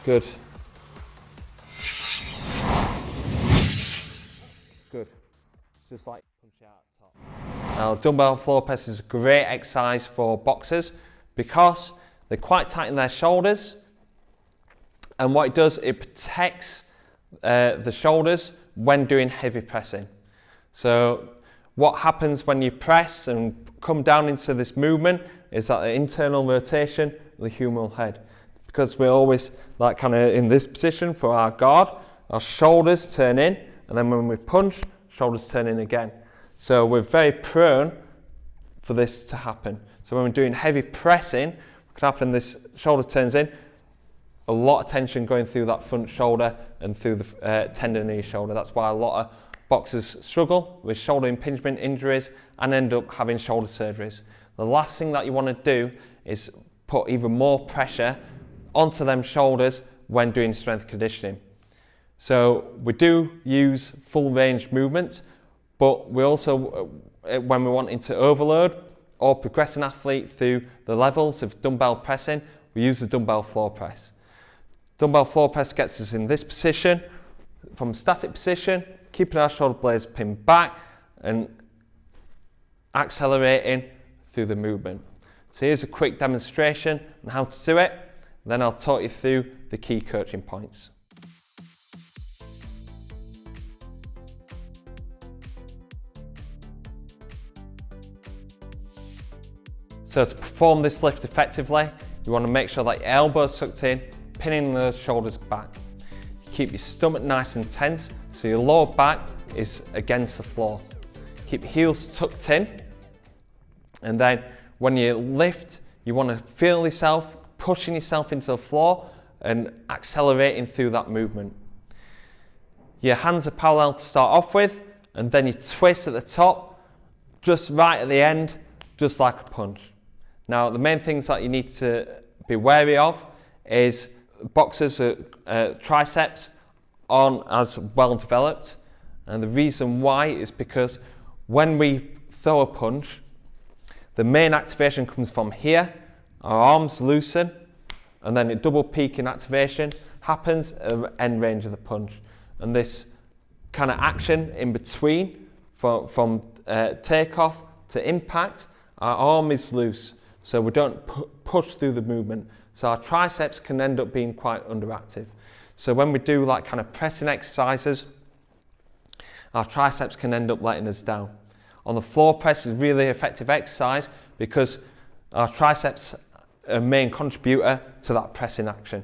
Good. Good. It's just like punch out at the top. Now, dumbbell floor press is a great exercise for boxers because they're quite tight in their shoulders, and what it does, it protects the shoulders when doing heavy pressing. So what happens when you press and come down into this movement is that the internal rotation of the humeral head, because we're always like kind of in this position for our guard, our shoulders turn in, and then when we punch, shoulders turn in again. So we're very prone for this to happen. So when we're doing heavy pressing, what can happen, this shoulder turns in, a lot of tension going through that front shoulder and through the tendon in your shoulder. That's why a lot of boxers struggle with shoulder impingement injuries and end up having shoulder surgeries. The last thing that you want to do is put even more pressure onto them shoulders when doing strength conditioning. So we do use full range movements, but we also, when we're wanting to overload or progress an athlete through the levels of dumbbell pressing, we use the dumbbell floor press. Dumbbell floor press gets us in this position, from a static position, keeping our shoulder blades pinned back and accelerating through the movement. So here's a quick demonstration on how to do it, then I'll talk you through the key coaching points. So to perform this lift effectively, you want to make sure that your elbows sucked in, pinning the shoulders back. Keep your stomach nice and tense so your lower back is against the floor. Keep your heels tucked in, and then when you lift, you want to feel yourself pushing yourself into the floor and accelerating through that movement. Your hands are parallel to start off with, and then you twist at the top, just right at the end, just like a punch. Now, the main things that you need to be wary of is boxers' triceps aren't as well developed, and the reason why is because when we throw a punch, the main activation comes from here, our arms loosen, and then a double peak in activation happens at the end range of the punch. And this kind of action in between from takeoff to impact, our arm is loose, so we don't push through the movement. So our triceps can end up being quite underactive. So when we do like kind of pressing exercises, our triceps can end up letting us down. On the floor press is really effective exercise because our triceps are a main contributor to that pressing action.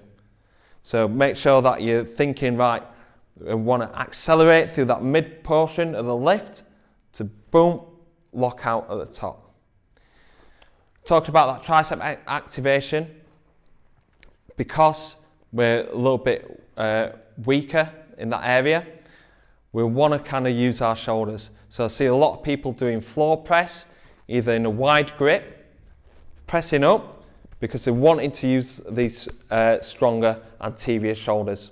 So make sure that you're thinking, right, we want to accelerate through that mid portion of the lift to boom, lock out at the top. Talked about that tricep activation. Because we're a little bit weaker in that area, we want to kind of use our shoulders. So I see a lot of people doing floor press, either in a wide grip, pressing up, because they're wanting to use these stronger anterior shoulders.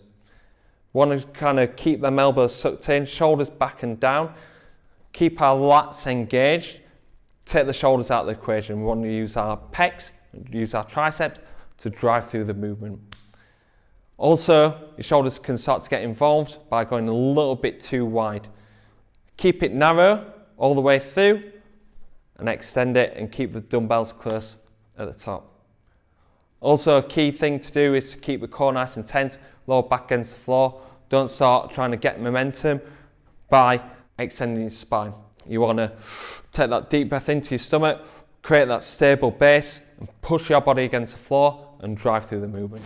Want to kind of keep them elbows sucked in, shoulders back and down, keep our lats engaged, take the shoulders out of the equation. We want to use our pecs, use our triceps to drive through the movement. Also, your shoulders can start to get involved by going a little bit too wide. Keep it narrow all the way through and extend it and keep the dumbbells close at the top. Also, a key thing to do is to keep the core nice and tense, lower back against the floor. Don't start trying to get momentum by extending your spine. You want to take that deep breath into your stomach, create that stable base, and push your body against the floor and drive through the movement.